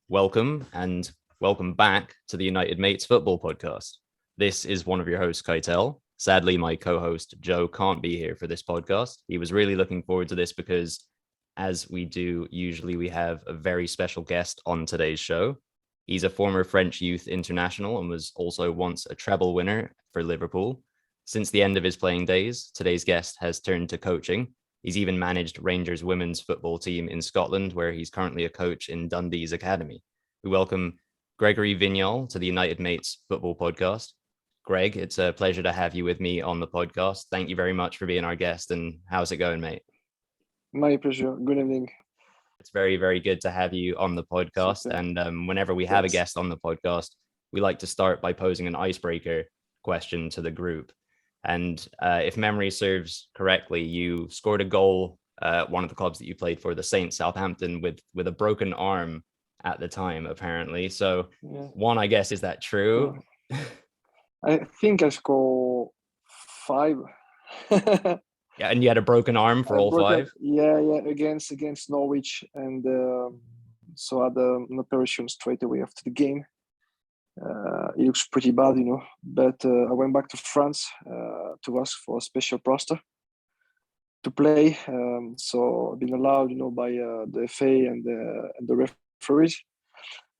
Welcome and welcome back to the United Mates Football Podcast. This is one of your hosts, Keitel. Sadly, my co-host Joe can't be here for this podcast. He was really looking forward to this because, as we do usually, we have a very special guest on today's show. He's a former French youth international and was also once a treble winner for Liverpool. Since the end of his playing days, today's guest has turned to coaching. He's even managed Rangers women's football team in Scotland, where he's currently a coach in Dundee's academy. We welcome Grégory Vignal to the United Mates Football Podcast. Greg, it's a pleasure to have you with me on the podcast. Thank you very much for being our guest. And how's it going, mate? My pleasure. Good evening. It's very, very good to have you on the podcast. Super. And whenever we have a guest on the podcast, we like to start by posing an icebreaker question to the group. And if memory serves correctly, you scored a goal at one of the clubs that you played for, the Saints Southampton, with a broken arm at the time, apparently. So one, I guess, is that true? I think I scored 5. Yeah, and you had a broken arm for all 5? Yeah, against Norwich. And so I had an operation straight away after the game. It looks pretty bad, but I went back to France to ask for a special plaster to play. So I've been allowed, by the FA and the referees.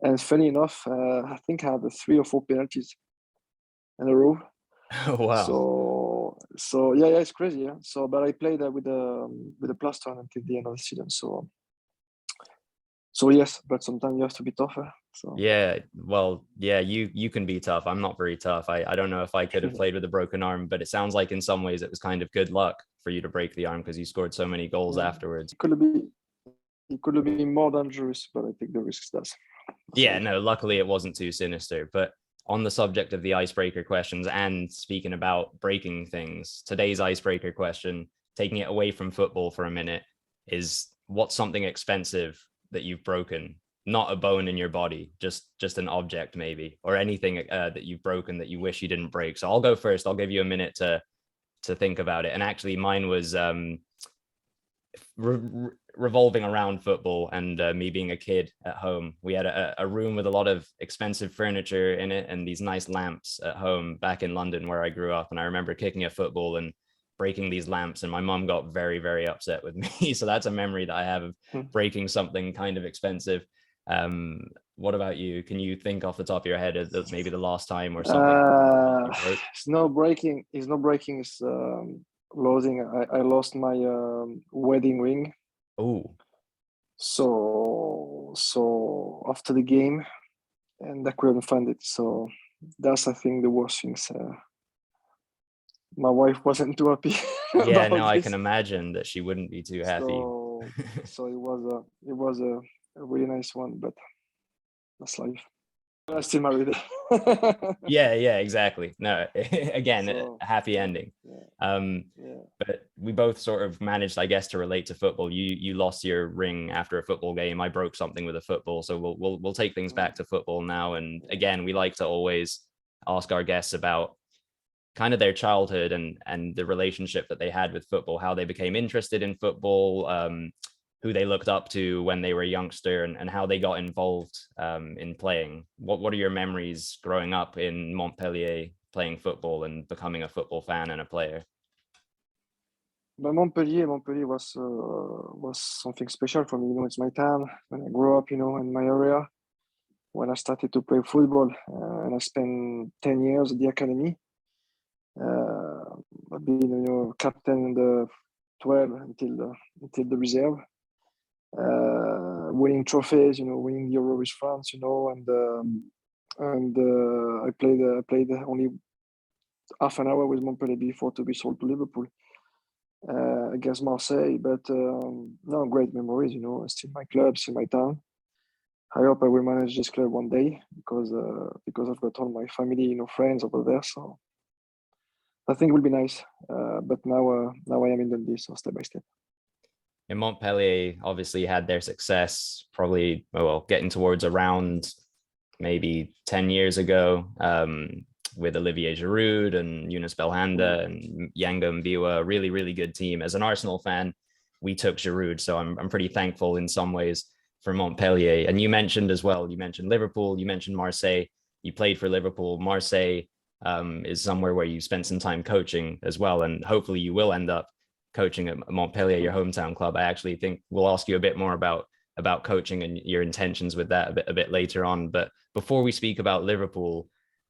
And funny enough, I think I had 3 or 4 penalties in a row. Oh, wow. So yeah, it's crazy. Yeah. So, but I played with the plaster until the end of the season. So yes, but sometimes you have to be tougher. So yeah, well, yeah, you can be tough. I'm not very tough. I don't know if I could have played with a broken arm, but it sounds like in some ways it was kind of good luck for you to break the arm because you scored so many goals afterwards. It could have been more dangerous, but I think the risk does. Yeah, no, luckily it wasn't too sinister. But on the subject of the icebreaker questions and speaking about breaking things, today's icebreaker question, taking it away from football for a minute, is what's something expensive that you've broken? Not a bone in your body, just an object maybe, or anything that you've broken that you wish you didn't break. So I'll go first. I'll give you a minute to think about it. And actually mine was revolving around football and me being a kid at home. We had a room with a lot of expensive furniture in it and these nice lamps at home back in London where I grew up. And I remember kicking a football and breaking these lamps, and my mom got very, very upset with me. So that's a memory that I have of breaking something kind of expensive. What about you? Can you think off the top of your head of maybe the last time or something? It's not breaking. It's losing. I lost my wedding ring. Oh. So after the game, and I couldn't find it. So that's, I think, the worst things. My wife wasn't too happy. Yeah, no, I can imagine that she wouldn't be too happy. So it was a really nice one, but that's life. I'm still married. yeah, exactly. No, again, a happy ending. But we both sort of managed, I guess, to relate to football. You lost your ring after a football game. I broke something with a football. So we'll take things back to football now. And again, we like to always ask our guests about kind of their childhood and the relationship that they had with football, how they became interested in football, who they looked up to when they were a youngster, and how they got involved in playing. What are your memories growing up in Montpellier playing football and becoming a football fan and a player? But Montpellier was something special for me. It's my town when I grew up, in my area. When I started to play football, and I spent 10 years at the academy. I've been, captain in the 12 until the reserve. Winning trophies, winning the Euro with France, and I played only half an hour with Montpellier before to be sold to Liverpool against Marseille. But no, great memories, still my club, still my town. I hope I will manage this club one day because I've got all my family, friends over there. So I think it will be nice. But now I am in Dundee, so step by step. In Montpellier, obviously had their success probably, getting towards around maybe 10 years ago with Olivier Giroud and Younes Belhanda and Yanga Mbiwa, really, really good team. As an Arsenal fan, we took Giroud, so I'm pretty thankful in some ways. for Montpellier. And you mentioned as well, you mentioned Liverpool, you mentioned Marseille. You played for Liverpool. Marseille is somewhere where you spent some time coaching as well, and hopefully you will end up coaching at Montpellier, your hometown club. I actually think we'll ask you a bit more about coaching and your intentions with that a bit later on. But before we speak about Liverpool,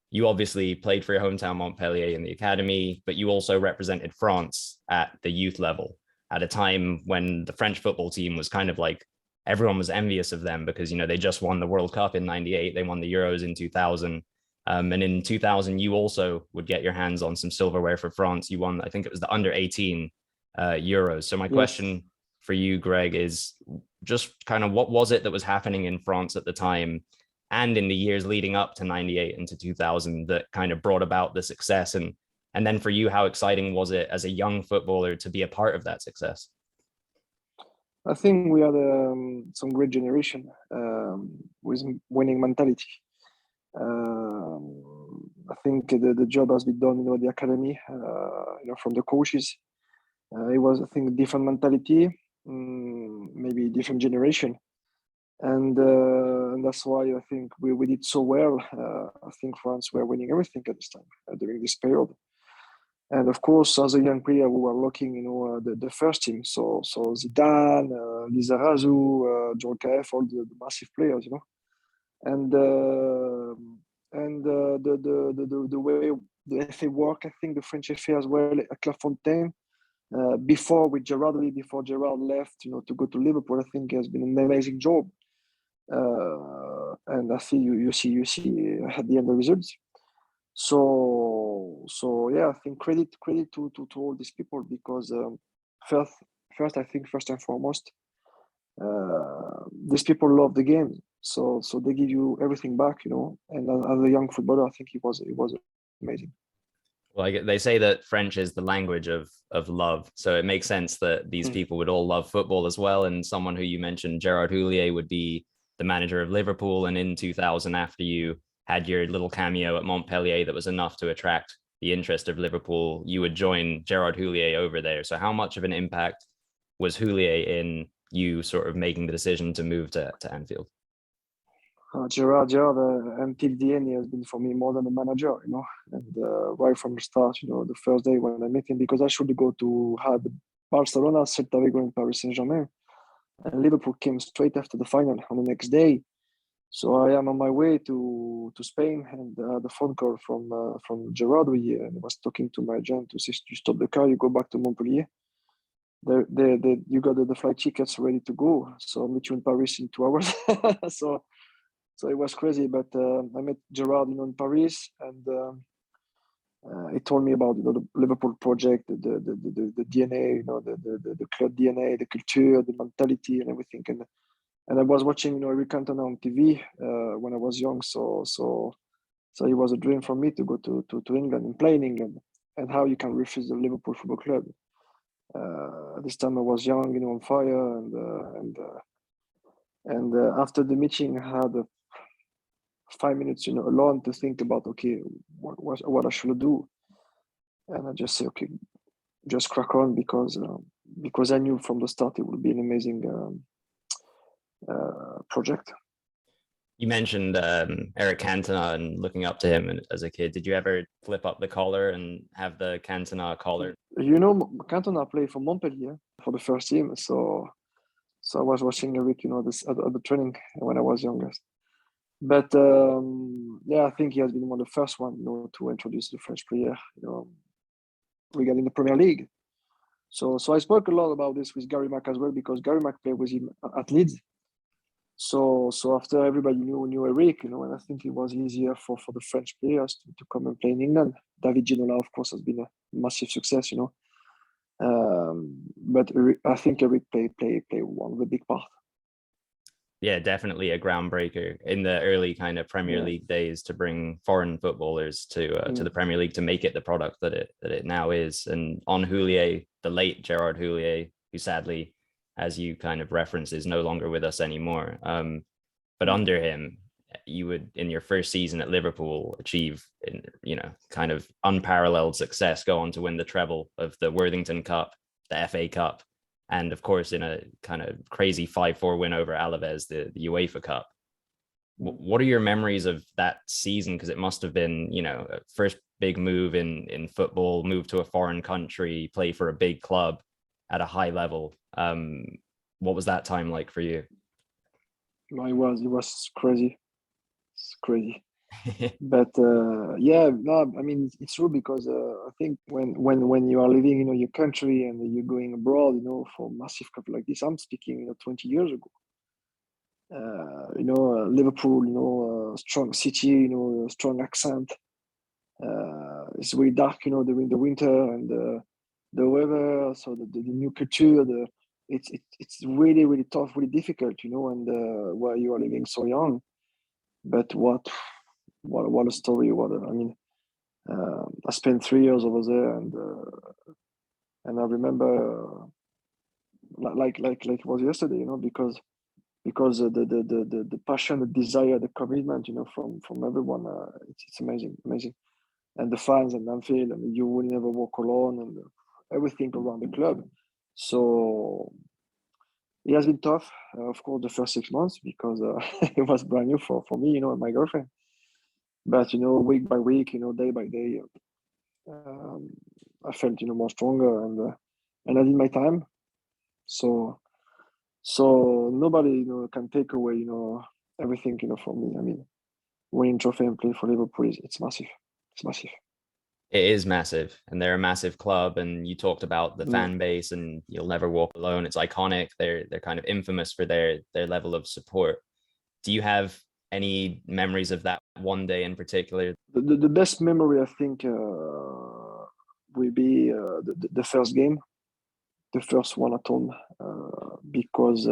you obviously played for your hometown Montpellier in the academy, but you also represented France at the youth level at a time when the French football team was kind of like, everyone was envious of them because, you know, they just won the World Cup in 98. They won the Euros in 2000. And in 2000, you also would get your hands on some silverware for France. You won, I think it was the under 18 Euros. So my question for you, Greg, is just kind of what was it that was happening in France at the time and in the years leading up to 98 and to 2000 that kind of brought about the success? And then for you, how exciting was it as a young footballer to be a part of that success? I think we had some great generation with winning mentality. I think the job has been done, the academy, from the coaches. It was, I think, a different mentality, maybe different generation. And that's why I think we did so well. I think France were winning everything at this time during this period. And of course, as a young player, we were looking, the first team. So Zidane, Lizarazu, Djorkaeff, all the massive players, And the way the FA work, I think the French FA as well at Clairefontaine, before Gerrard left, to go to Liverpool, I think has been an amazing job. And I think you see at the end the results. So yeah, I think credit to all these people because first I think first and foremost, these people love the game, so they give you everything back, And as a young footballer, I think it was amazing. Well, they say that French is the language of love, so it makes sense that these people would all love football as well. And someone who you mentioned, Gerard Houllier, would be the manager of Liverpool, and in 2000, after you had your little cameo at Montpellier that was enough to attract the interest of Liverpool, you would join Gerard Houllier over there. So how much of an impact was Houllier in you sort of making the decision to move to Anfield? Gerard, until the end, he has been for me more than a manager, And right from the start, the first day when I met him, because I should go to have Barcelona, Celta Vigo, and Paris Saint-Germain, and Liverpool came straight after the final on the next day. So I am on my way to Spain, and I had a phone call from Gerard. He was talking to my agent to say, "You stop the car, you go back to Montpellier. You got the flight tickets ready to go. So I'll meet you in Paris in 2 hours." So it was crazy. But I met Gerard, in Paris, and he told me about the Liverpool project, the DNA, the club DNA, the culture, the mentality, and everything. And I was watching, Eric Cantona on TV when I was young. So it was a dream for me to go to England and play in England. And how you can refuse the Liverpool Football Club? At this time I was young, on fire, and after the meeting, I had 5 minutes, alone to think about, okay, what I should do, and I just say, okay, just crack on, because I knew from the start it would be an amazing project. You mentioned Eric Cantona and looking up to him as a kid. Did you ever flip up the collar and have the Cantona collar? Cantona played for Montpellier for the first team, so I was watching Eric, this at the training when I was younger. But I think he has been one of the first one, to introduce the French player, regarding the Premier League. So I spoke a lot about this with Gary Mack as well, because Gary Mack played with him at Leeds. So after everybody knew Eric, and I think it was easier for the French players to come and play in England. David Ginola, of course, has been a massive success, but I think Eric played one of the big part. Yeah, definitely a groundbreaker in the early kind of Premier League days to bring foreign footballers to the Premier League to make it the product that it now is. And on Houllier, the late Gerard Houllier, who sadly, as you kind of reference, is no longer with us anymore. But under him, you would, in your first season at Liverpool, achieve, kind of unparalleled success, go on to win the treble of the Worthington Cup, the FA Cup, and of course in a kind of crazy 5-4 win over Alaves, the UEFA Cup. What are your memories of that season? Because it must have been, first big move in football, move to a foreign country, play for a big club at a high level. What was that time like for you? It was crazy. It's crazy. But yeah, no, I mean it's true because I think when you are living, your country and you're going abroad, for massive cup like this, I'm speaking, 20 years ago. Liverpool, strong city, strong accent. It's very dark, during the winter and the weather. So the new culture, it's really really tough, really difficult, and while you are living so young. But what a story! I spent 3 years over there, and I remember like it was yesterday, because the passion, the desire, the commitment, from everyone, it's amazing, and the fans and Anfield, and you will never walk alone, and everything around the club. So it has been tough, of course, the first 6 months because it was brand new for me, and my girlfriend. But week by week, day by day, I felt more stronger, and I did my time. So nobody can take away everything from me. I mean, winning trophy and playing for Liverpool it's massive. It's massive. It is massive, and they're a massive club. And you talked about the Mm. fan base, and you'll never walk alone. It's iconic. They're kind of infamous for their level of support. Do you have any memories of that one day in particular? The best memory, I think, will be the first game, the first one at home, because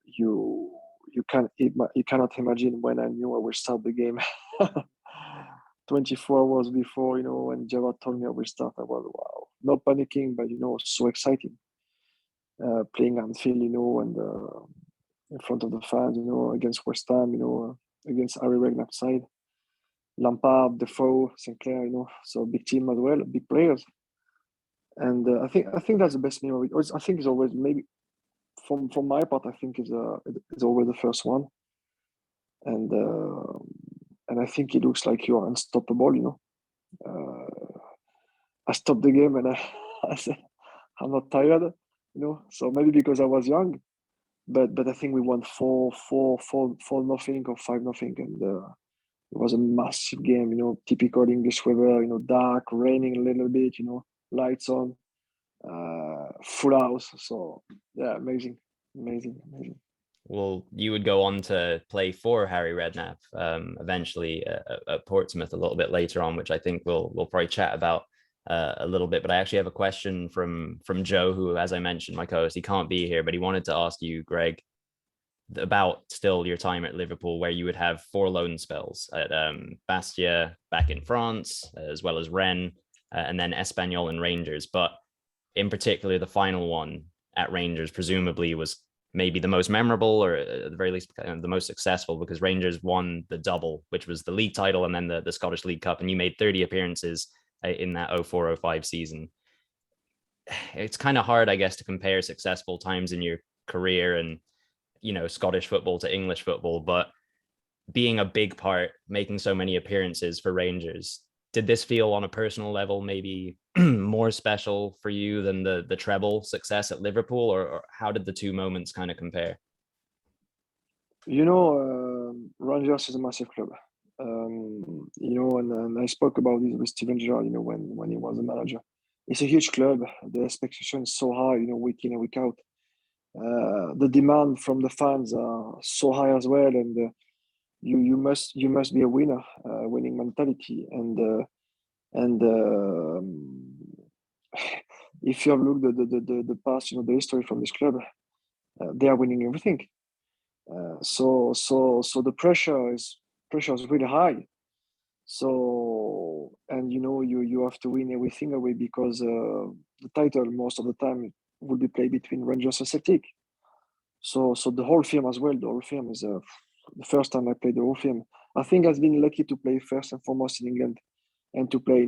you cannot imagine when I knew I would start the game. 24 hours before, when Gerard told me I will start, I was wow, not panicking, but so exciting. Playing Anfield, and in front of the fans, against West Ham, against Harry Redknapp side, Lampard, Defoe, Sinclair, so big team as well, big players. And I think that's the best memory. I think it's always, maybe from my part, I think it's always the first one, and I think it looks like you are unstoppable. I stopped the game and I said, I'm not tired, So maybe because I was young, but I think we won 4-0 or 5-0, and it was a massive game. Typical English weather. Dark, raining a little bit. Lights on, full house. So yeah, amazing. Well, you would go on to play for Harry Redknapp eventually at Portsmouth a little bit later on, which I think we'll probably chat about a little bit. But I actually have a question from Joe, who, as I mentioned, my co-host, he can't be here, but he wanted to ask you, Greg, about still your time at Liverpool, where you would have 4 loan spells at Bastia back in France, as well as Rennes, and then Espanyol and Rangers. But in particular, the final one at Rangers presumably was maybe the most memorable, or at the very least the most successful, because Rangers won the double, which was the league title and then the Scottish League Cup, and you made 30 appearances in that 04-05 season. It's kind of hard, I guess, to compare successful times in your career and Scottish football to English football, but being a big part, making so many appearances for Rangers, did this feel on a personal level maybe more special for you than the treble success at Liverpool, or how did the two moments kind of compare? Rangers is a massive club. And I spoke about this with Steven Gerrard, when he was a manager. It's a huge club. The expectation is so high, week in and week out. The demand from the fans are so high as well, and you must be a winner, winning mentality, and if you have looked at the past, the history from this club, they are winning everything. So the pressure is really high. So, and you have to win everything away, because the title most of the time will be played between Rangers and Celtic. So the whole film as well. The whole film is the first time I played the whole film. I think I've been lucky to play first and foremost in England, and to play,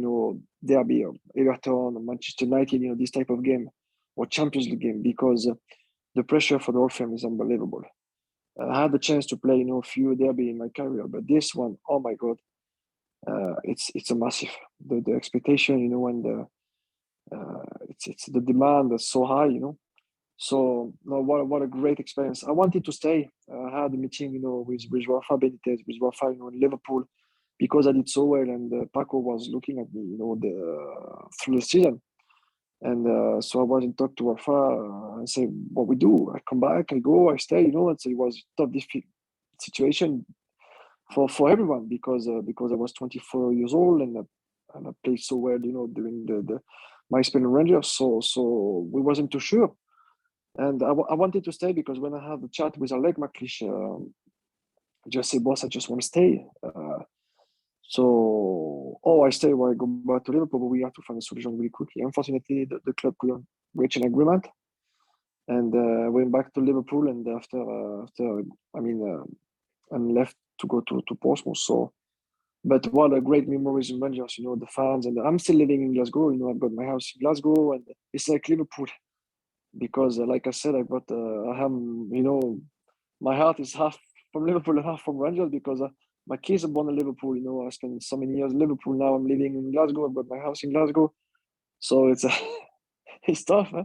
derby or Everton or Manchester United, this type of game or Champions League game, because the pressure for the whole family is unbelievable. I had the chance to play, a few derby in my career, but this one, oh my God, it's a massive. The expectation, and it's the demand is so high, So no, what a great experience. I wanted to stay. I had a meeting, with Rafa Benitez, with Rafa, in Liverpool, because I did so well, and Paco was looking at me, through the season. And so I was in talk to Rafa and say, what we do? I come back, I go, I stay, And so it was a tough situation for everyone, because I was 24 years old, and I played so well, during my spin in Rangers. So we wasn't too sure. And I wanted to stay, because when I had the chat with Alec McLeish, I just say, boss, I just want to stay. I stay or I go back to Liverpool, but we have to find a solution really quickly. Unfortunately, the club couldn't reach an agreement, and went back to Liverpool. And and left to go to Portsmouth. So, but what a great memories in Rangers, the fans, and I'm still living in Glasgow. I've got my house in Glasgow, and it's like Liverpool, because, like I said, I have, my heart is half from Liverpool and half from Rangers, because my kids are born in Liverpool. I spent so many years in Liverpool. Now I'm living in Glasgow. I've got my house in Glasgow, so it's it's tough. Huh?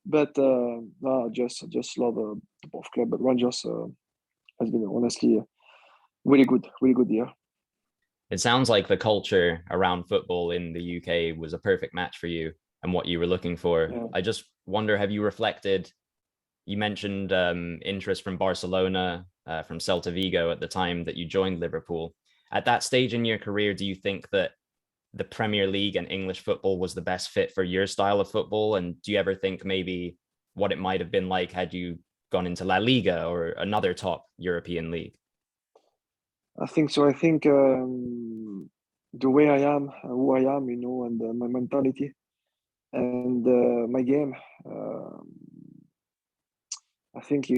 But no, just love both club. But Rangers has been honestly really good year. It sounds like the culture around football in the UK was a perfect match for you and what you were looking for. Yeah. I just wonder, have you reflected? You mentioned interest from Barcelona, from Celta Vigo at the time that you joined Liverpool. At that stage in your career, do you think that the Premier League and English football was the best fit for your style of football? And do you ever think maybe what it might have been like had you gone into La Liga or another top European league? I think so. I think the way I am, who I am, and my mentality and my game. I think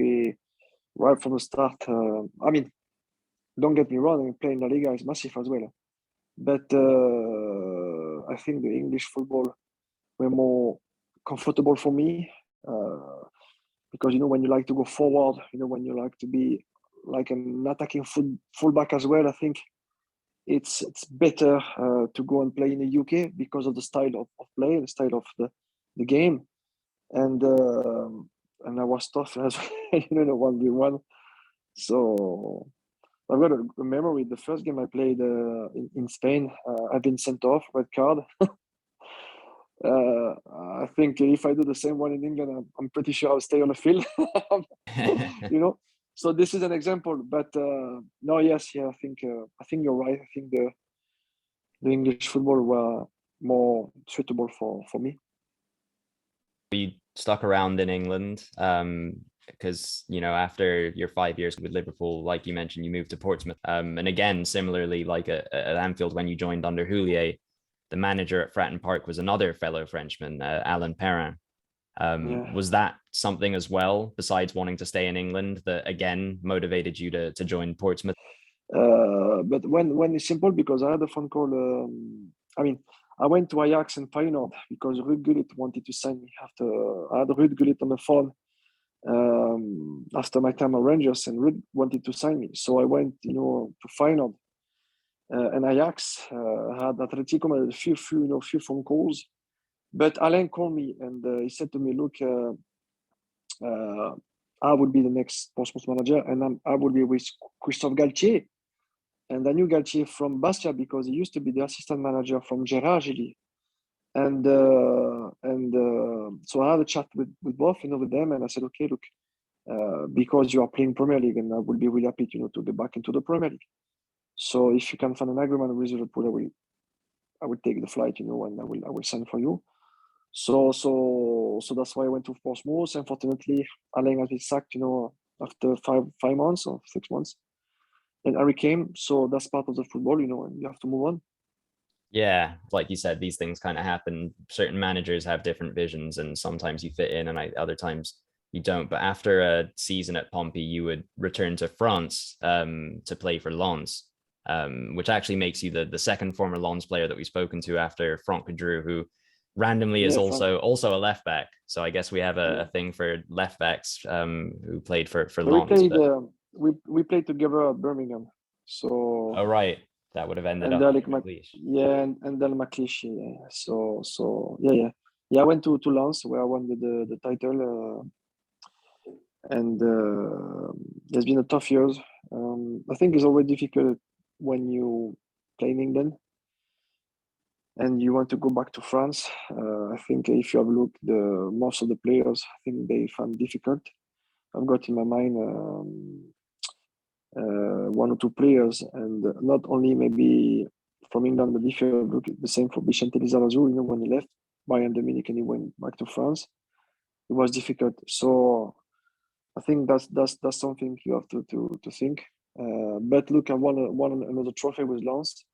right from the start. Don't get me wrong. Playing La Liga is massive as well, but I think the English football were more comfortable for me, because when you like to go forward, when you like to be like an attacking fullback as well. I think it's better to go and play in the UK, because of the style of play, the style of the game, and I was tough as well, the 1v1. So I've got a memory. The first game I played in Spain, I've been sent off, red card. I think if I do the same one in England, I'm pretty sure I'll stay on the field. So this is an example, but no, yes, yeah, I think you're right. I think the English football were more suitable for me. You stuck around in England because, after your 5 years with Liverpool, like you mentioned, you moved to Portsmouth. And again, similarly, like at Anfield, when you joined under Houllier, the manager at Fratton Park was another fellow Frenchman, Alain Perrin. Was that something as well, besides wanting to stay in England, that again motivated you to join Portsmouth? But when it's simple, because I had a phone call. I went to Ajax and Feyenoord because Ruud Gullit wanted to sign me after. I had Ruud Gullit on the phone after my time at Rangers, and Ruud wanted to sign me. So I went, to Feyenoord and Ajax. Had Atletico, a few phone calls. But Alain called me and he said to me, "Look, I would be the next Portsmouth manager, and I would be with Christophe Galtier." And I knew Galtier from Bastia because he used to be the assistant manager from Gérard Gilly. And so I had a chat with both, with them, and I said, "Okay, look, because you are playing Premier League, and I will be really happy, to get back into the Premier League. So if you can find an agreement with Liverpool, I will take the flight, and I will sign for you." So that's why I went to Portsmouth. Unfortunately, Alain has been sacked, after 5 months or 6 months. And Harry came, so that's part of the football, and you have to move on. Yeah, like you said, these things kind of happen. Certain managers have different visions, and sometimes you fit in, and other times you don't. But after a season at Pompey, you would return to France to play for Lens. which actually makes you the second former Lens player that we've spoken to after Franck Drew, who randomly is also a left back. So I guess we have a thing for left backs who played for Lens. We played together at Birmingham. So oh right, that would have ended up and then McLeish. Yeah. So yeah. I went to Lens where I won the title, and there's been a tough years. I think it's always difficult when you play in England and you want to go back to France. I think if you have looked most of the players, I think they find difficult. I've got in my mind one or two players, and not only maybe from England, but if you look at the same for Vicente Lizarazu, when he left Bayern Munich and he went back to France, it was difficult. So I think that's something you have to think. But look, I won another trophy with Lens,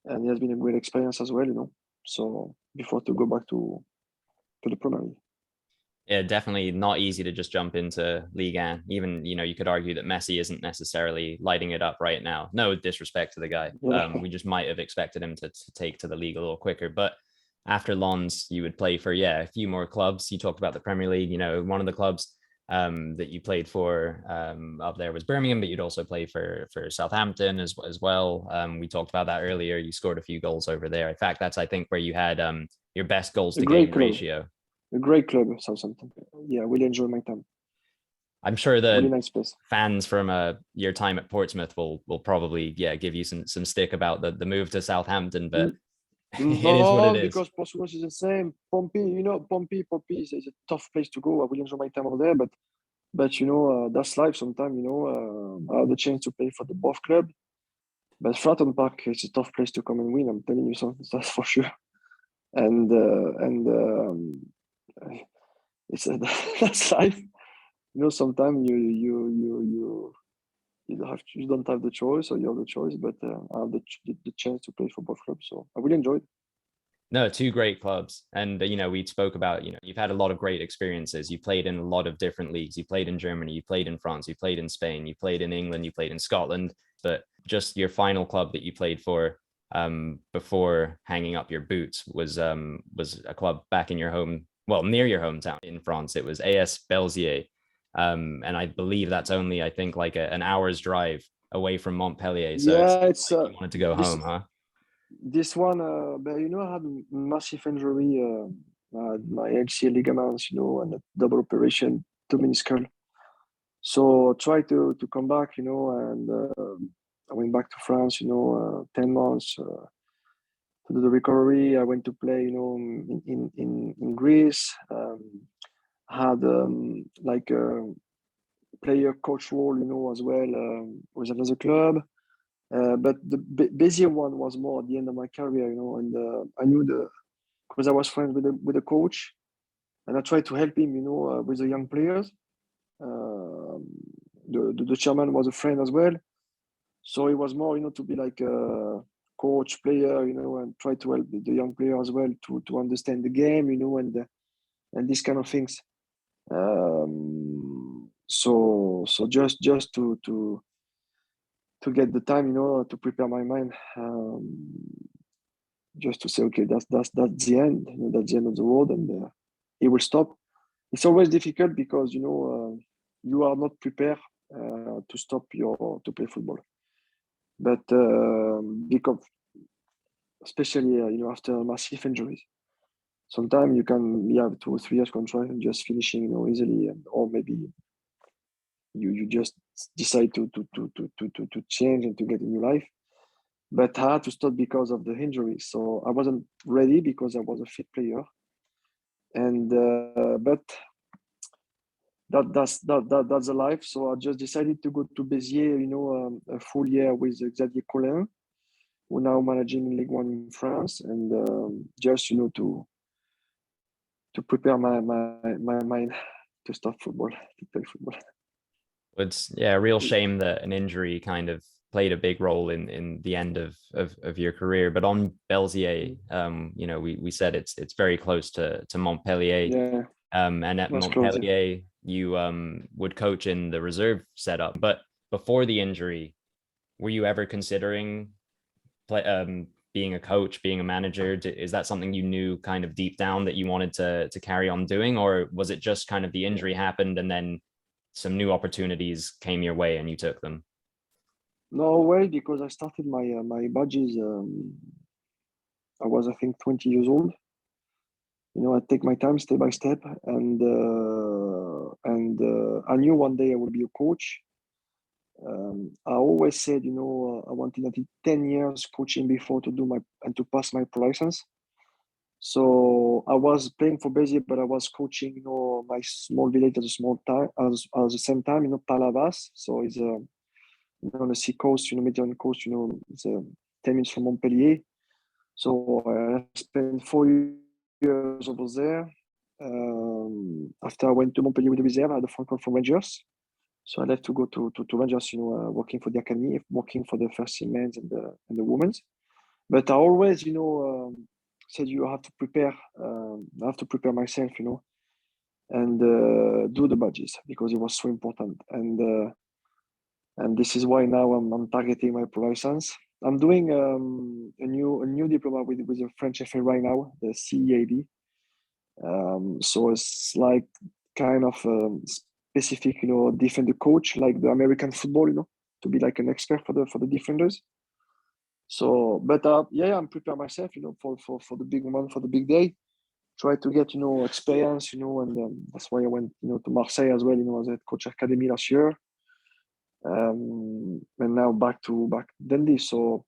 and it has been a great experience as well. So before to go back to the Premier League. Yeah, definitely not easy to just jump into Ligue 1. Even, you could argue that Messi isn't necessarily lighting it up right now. No disrespect to the guy. Yeah. We just might have expected him to take to the league a little quicker. But after Lens, you would play for, a few more clubs. You talked about the Premier League. One of the clubs that you played for up there was Birmingham, but you'd also play for Southampton as well. We talked about that earlier. You scored a few goals over there. In fact, that's, I think, where you had your best goals to game ratio. A great club, Southampton. Yeah, I really enjoy my time. I'm sure the really nice place. Fans from your time at Portsmouth will probably give you some stick about the move to Southampton, but it is what it is. Because Portsmouth is the same. Pompey, Pompey is a tough place to go. I will enjoy my time over there, but that's life. Sometimes I have the chance to play for the both club, but Fratton Park is a tough place to come and win. I'm telling you something, that's for sure. And it's that's life. Sometimes you don't have the choice, or you have the choice, but I have the chance to play for both clubs, so I really enjoyed it. No, two great clubs. And, we spoke about, you've had a lot of great experiences. You played in a lot of different leagues. You played in Germany, you played in France, you played in Spain, you played in England, you played in Scotland. But just your final club that you played for before hanging up your boots was a club back in your near your hometown in France. It was AS Belzier. And I believe that's only, I think, like an hour's drive away from Montpellier. So it's like you wanted to go home, huh? This one, but I had a massive injury, my LCL ligaments, and a double operation, 2 meniscal. So I tried to come back, and I went back to France, 10 months to do the recovery. I went to play, in Greece. Had like a player coach role, as well with another club. But the Béziers one was more at the end of my career, and I knew because I was friends with the coach, and I tried to help him, with the young players. The chairman was a friend as well, so it was more, to be like a coach player, and try to help the young player as well to understand the game, and these kind of things. So just to get the time, to prepare my mind, just to say, okay, that's the end. That's the end of the road, and it will stop. It's always difficult because you are not prepared to stop to play football. But because especially after massive injuries, sometimes you have 2 or 3 years contract and just finishing easily, or maybe you just decide to change and to get a new life. But I had to stop because of the injury, so I wasn't ready because I was a fit player. And but that's the life. So I just decided to go to Béziers, a full year with Xavier Collin, who now managing Ligue 1 in France, and just to prepare my mind to start football, to play football. It's a real shame that an injury kind of played a big role in the end of your career. But on Belzier, we said it's very close to Montpellier. Yeah. And at Montpellier, you would coach in the reserve setup. But before the injury, were you ever considering being a coach, being a manager? Is that something you knew kind of deep down that you wanted to carry on doing, or was it just kind of the injury happened and then some new opportunities came your way and you took them? No way, because I started my badges. I was, I think, 20 years old. I take my time, step by step, and I knew one day I would be a coach. I always said, I wanted until 10 years coaching before to pass my pro license. So I was playing for Béziers, but I was coaching, my small village at the the same time, Palavas. So it's on the sea coast, Mediterranean coast, it's 10 minutes from Montpellier. So I spent 4 years over there. After I went to Montpellier with the reserve, I had a phone call from Rangers. So I left to go to Rangers, working for the academy, working for the first team men's and the women's. But I always, said I have to prepare. I have to prepare myself, and do the badges because it was so important. And this is why now I'm targeting my pro license. I'm doing a new diploma with the French FA right now, the CEAD. So it's like kind of specific, defender coach, like the American football, to be like an expert for the defenders. So, but I'm preparing myself, for the big moment, for the big day. Try to get, experience, and that's why I went, to Marseille as well, as a coach academy last year. And now back Dundee. So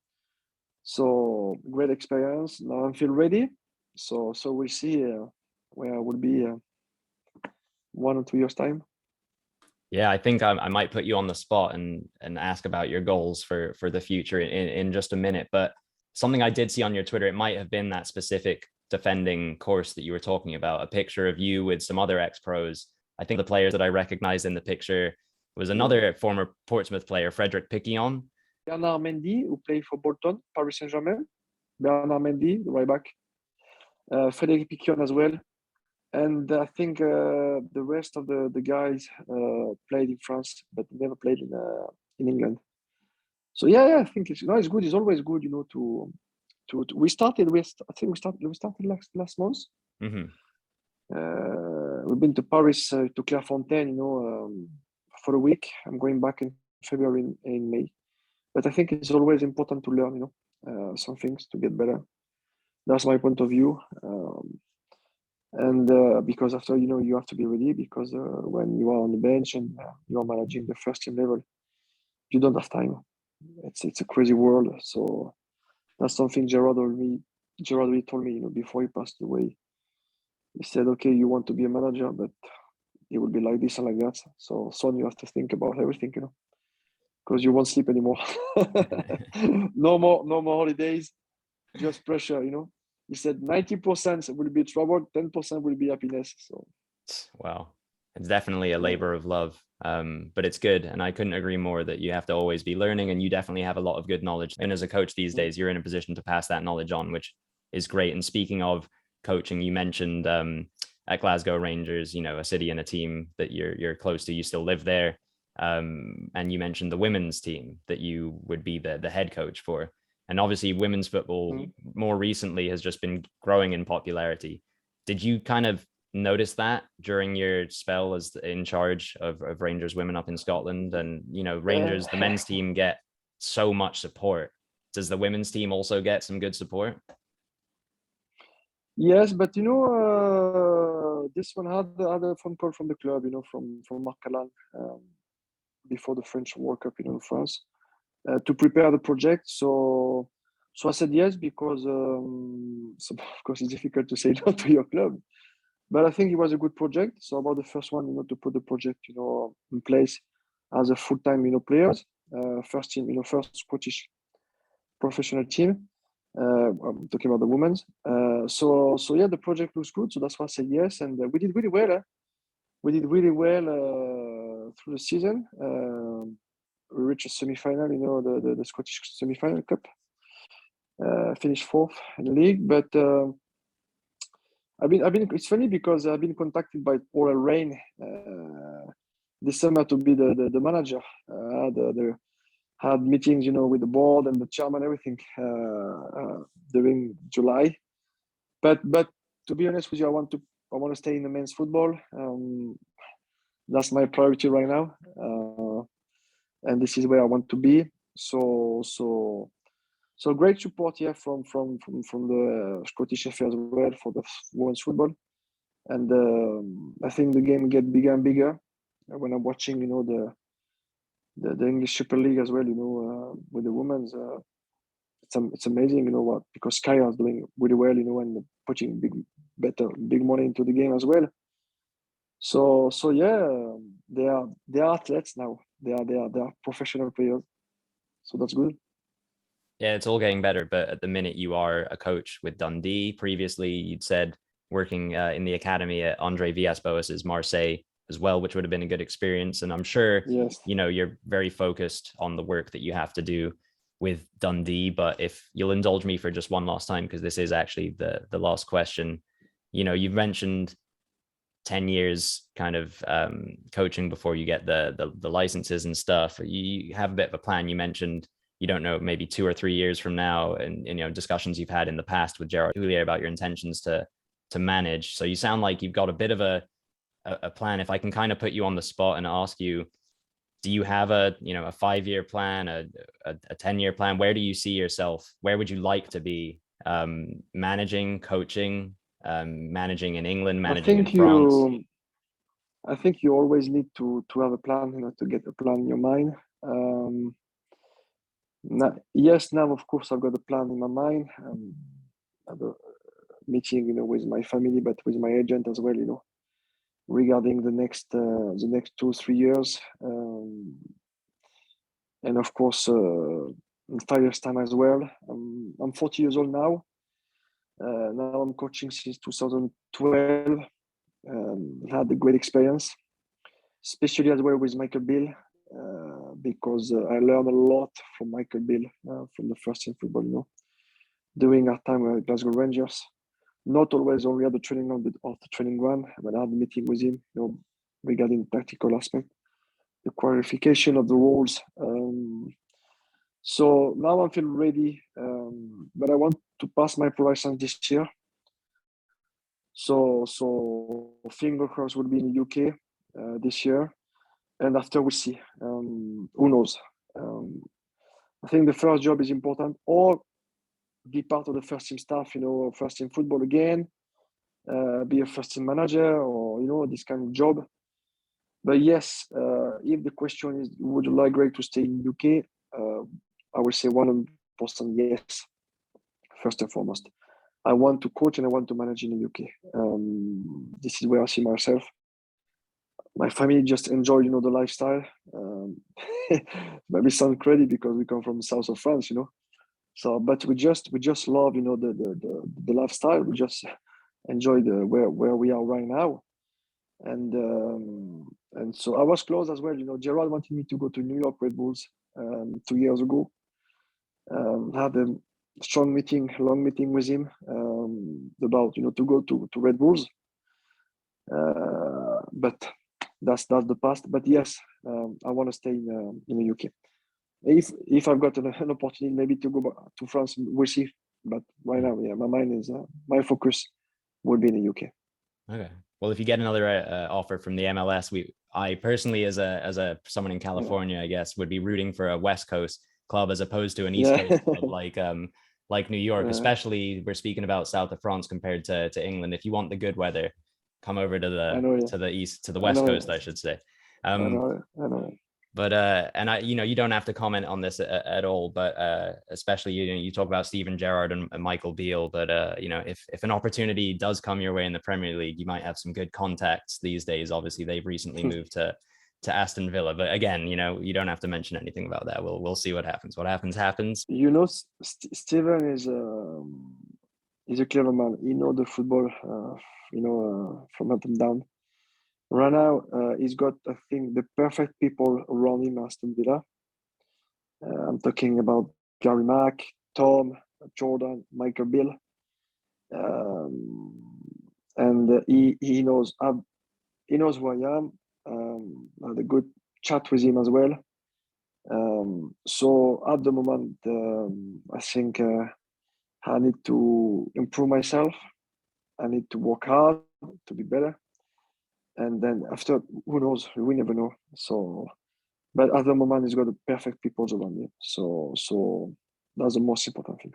great experience. Now I feel ready. So we'll see where I will be 1 or 2 years time. Yeah, I think I might put you on the spot and ask about your goals for the future in just a minute. But something I did see on your Twitter, it might have been that specific defending course that you were talking about, a picture of you with some other ex-pros. I think the players that I recognized in the picture was another former Portsmouth player, Frederick Piquillon. Bernard Mendy, who played for Bolton, Paris Saint-Germain. Bernard Mendy, the right back. Frederick Piquillon as well. And I think the rest of the guys played in France, but never played in England. So yeah, I think it's good. It's always good, to we started last month. Mm-hmm. We've been to Paris, to Clairefontaine, for a week. I'm going back in February, in May. But I think it's always important to learn, some things to get better. That's my point of view. And because after, you have to be ready, because when you are on the bench and you are managing the first team level, you don't have time. It's a crazy world. So that's something Gerard really told me, before he passed away. He said, okay, you want to be a manager, but it will be like this and like that. So son, you have to think about everything, because you won't sleep anymore. No more holidays, just pressure, He said 90% will be trouble, 10% will be happiness. So, wow, it's definitely a labor of love, but it's good. And I couldn't agree more that you have to always be learning, and you definitely have a lot of good knowledge. And as a coach these days, you're in a position to pass that knowledge on, which is great. And speaking of coaching, you mentioned at Glasgow Rangers, a city and a team that you're close to, you still live there. And you mentioned the women's team that you would be the head coach for. And obviously women's football more recently has just been growing in popularity. Did you kind of notice that during your spell as in charge of Rangers women up in Scotland? And, Rangers, the men's team get so much support. Does the women's team also get some good support? Yes, but this one had a phone call from the club, from Marc Allan, before the French World Cup, in France. To prepare the project. So I said yes, because so of course it's difficult to say no to your club, but I think it was a good project. So about the first one, to put the project, in place as a full-time, players, first team, first Scottish professional team. I'm talking about the women's. So yeah, the project looks good. So that's why I said yes, and we did really well. We did really well through the season. We reached a semi-final, the Scottish semi-final cup. Finished 4th in the league, but I've been. It's funny because I've been contacted by Oral Rain this summer to be the manager. had meetings, with the board and the chairman, everything during July. But to be honest with you, I want to stay in the men's football. That's my priority right now, and this is where I want to be. So great support here from the Scottish FA as well for the women's football, and I think the game get bigger and bigger when I'm watching, the English Super League as well. With the women's, it's amazing, because Sky is doing really well, and putting big money into the game as well. So yeah, they are athletes now. They are professional players. So that's good. Yeah, it's all getting better, but at the minute you are a coach with Dundee. Previously, you'd said working in the academy at Andre Villas-Boas's Marseille as well, which would have been a good experience. And I'm sure, Yes. You're very focused on the work that you have to do with Dundee. But if you'll indulge me for just one last time, because this is actually the last question, you've mentioned 10 years kind of coaching before you get the licenses and stuff. You have a bit of a plan. You mentioned, you don't know, maybe 2 or 3 years from now, and discussions you've had in the past with Gerard Houllier about your intentions to manage. So you sound like you've got a bit of a plan. If I can kind of put you on the spot and ask you, do you have a 5-year plan, a 10-year plan? Where do you see yourself? Where would you like to be managing, coaching, managing in England, managing in France? I think you always need to have a plan, to get a plan in your mind. Now of course I've got a plan in my mind. I have a meeting, with my family, but with my agent as well, regarding the next 2-3 years, and of course in 5 years time as well. I'm 40 years old now. Now I'm coaching since 2012. Had a great experience, especially as well with Michael Beale, because I learned a lot from Michael Beale from the first team football, during our time at Glasgow Rangers. Not always only at the training ground, but off the training ground. When I had a meeting with him, regarding the tactical aspect, the qualification of the roles. So now I feel ready, but I want to pass my pro license this year. So finger crossed will be in the UK this year, and after we see. Who knows? I think the first job is important, or be part of the first team staff, first team football again, be a first team manager, or this kind of job. But yes, if the question is, would you like Greg to stay in UK? I will say 100% yes. First and foremost, I want to coach and I want to manage in the UK. This is where I see myself. My family just enjoy, the lifestyle. Maybe sound crazy because we come from the south of France, So, but we just love, the lifestyle. We just enjoy where we are right now, and so I was close as well. Gerard wanted me to go to New York Red Bulls 2 years ago. Had a long meeting with him about to go to Red Bulls, but that's the past. But yes, I want to stay in the UK. If I've got an opportunity maybe to go back to France, we'll see. But right now, yeah, my mind is my focus would be in the UK. Okay. Well, if you get another offer from the MLS, I personally, as a someone in California, I guess, would be rooting for a West Coast club as opposed to an East Coast club like New York. Especially, we're speaking about south of France compared to England. If you want the good weather, come over to the West Coast, I should say. I know. But and you don't have to comment on this at all. But especially you talk about Steven Gerrard and Michael Beale. But if an opportunity does come your way in the Premier League, you might have some good contacts these days. Obviously, they've recently moved to Aston Villa. But again, you don't have to mention anything about that. We'll see what happens. What happens. Steven is a clever man. He knows the football, from up and down. Right now, he's got, I think, the perfect people around him, Aston Villa. I'm talking about Gary Mack, Tom, Jordan, Michael Beale. And he knows who I am. I had a good chat with him as well. So at the moment, I think I need to improve myself. I need to work hard to be better. And then after, who knows? We never know. So, but at the moment, he's got the perfect people around him. So that's the most important thing.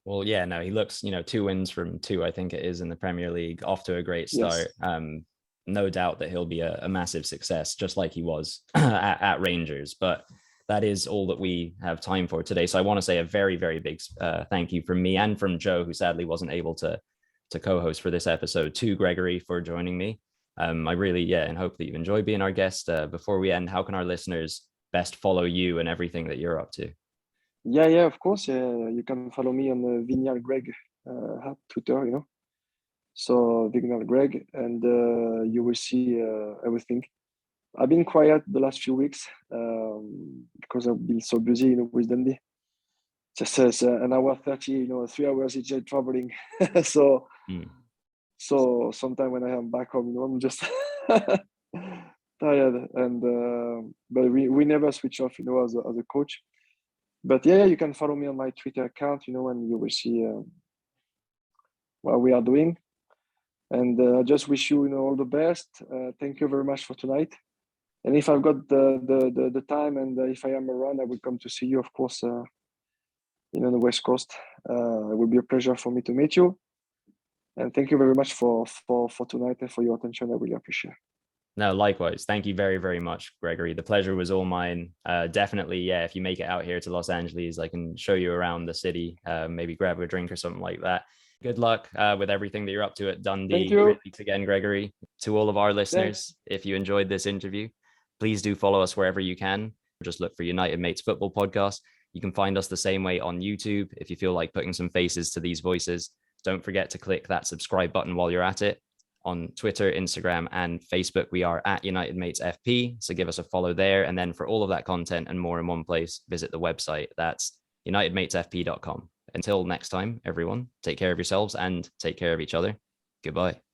Well, yeah, no, he looks, 2 wins from 2, I think it is, in the Premier League, off to a great start. Yes. No doubt that he'll be a massive success, just like he was at Rangers. But that is all that we have time for today. So I want to say a very, very big thank you from me and from Joe, who sadly wasn't able to co-host for this episode, to Gregory for joining me. I really, and hope that you've enjoyed being our guest. Before we end, how can our listeners best follow you and everything that you're up to? Yeah, of course. You can follow me on Vignal Greg at Twitter, So Vignal Greg, and you will see everything. I've been quiet the last few weeks because I've been so busy, with Dundee. Just an hour 30, 3 hours each day traveling. So sometime when I am back home, I'm just tired. And but we never switch off, as a coach. But you can follow me on my Twitter account, and you will see what we are doing. And I just wish you, all the best. Thank you very much for tonight. And if I've got the time and if I am around, I will come to see you, of course, on the West Coast. It will be a pleasure for me to meet you. And thank you very much for tonight and for your attention. I really appreciate it. No, likewise. Thank you very, very much, Gregory. The pleasure was all mine. Definitely, if you make it out here to Los Angeles, I can show you around the city, maybe grab a drink or something like that. Good luck with everything that you're up to at Dundee. Thank you. Thanks again, Gregory. To all of our listeners, If you enjoyed this interview, please do follow us wherever you can. Just look for United Mates Football Podcast. You can find us the same way on YouTube if you feel like putting some faces to these voices. Don't forget to click that subscribe button while you're at it. On Twitter, Instagram, and Facebook, we are at United Mates FP. So give us a follow there. And then for all of that content and more in one place, visit the website. That's unitedmatesfp.com. Until next time, everyone, take care of yourselves and take care of each other. Goodbye.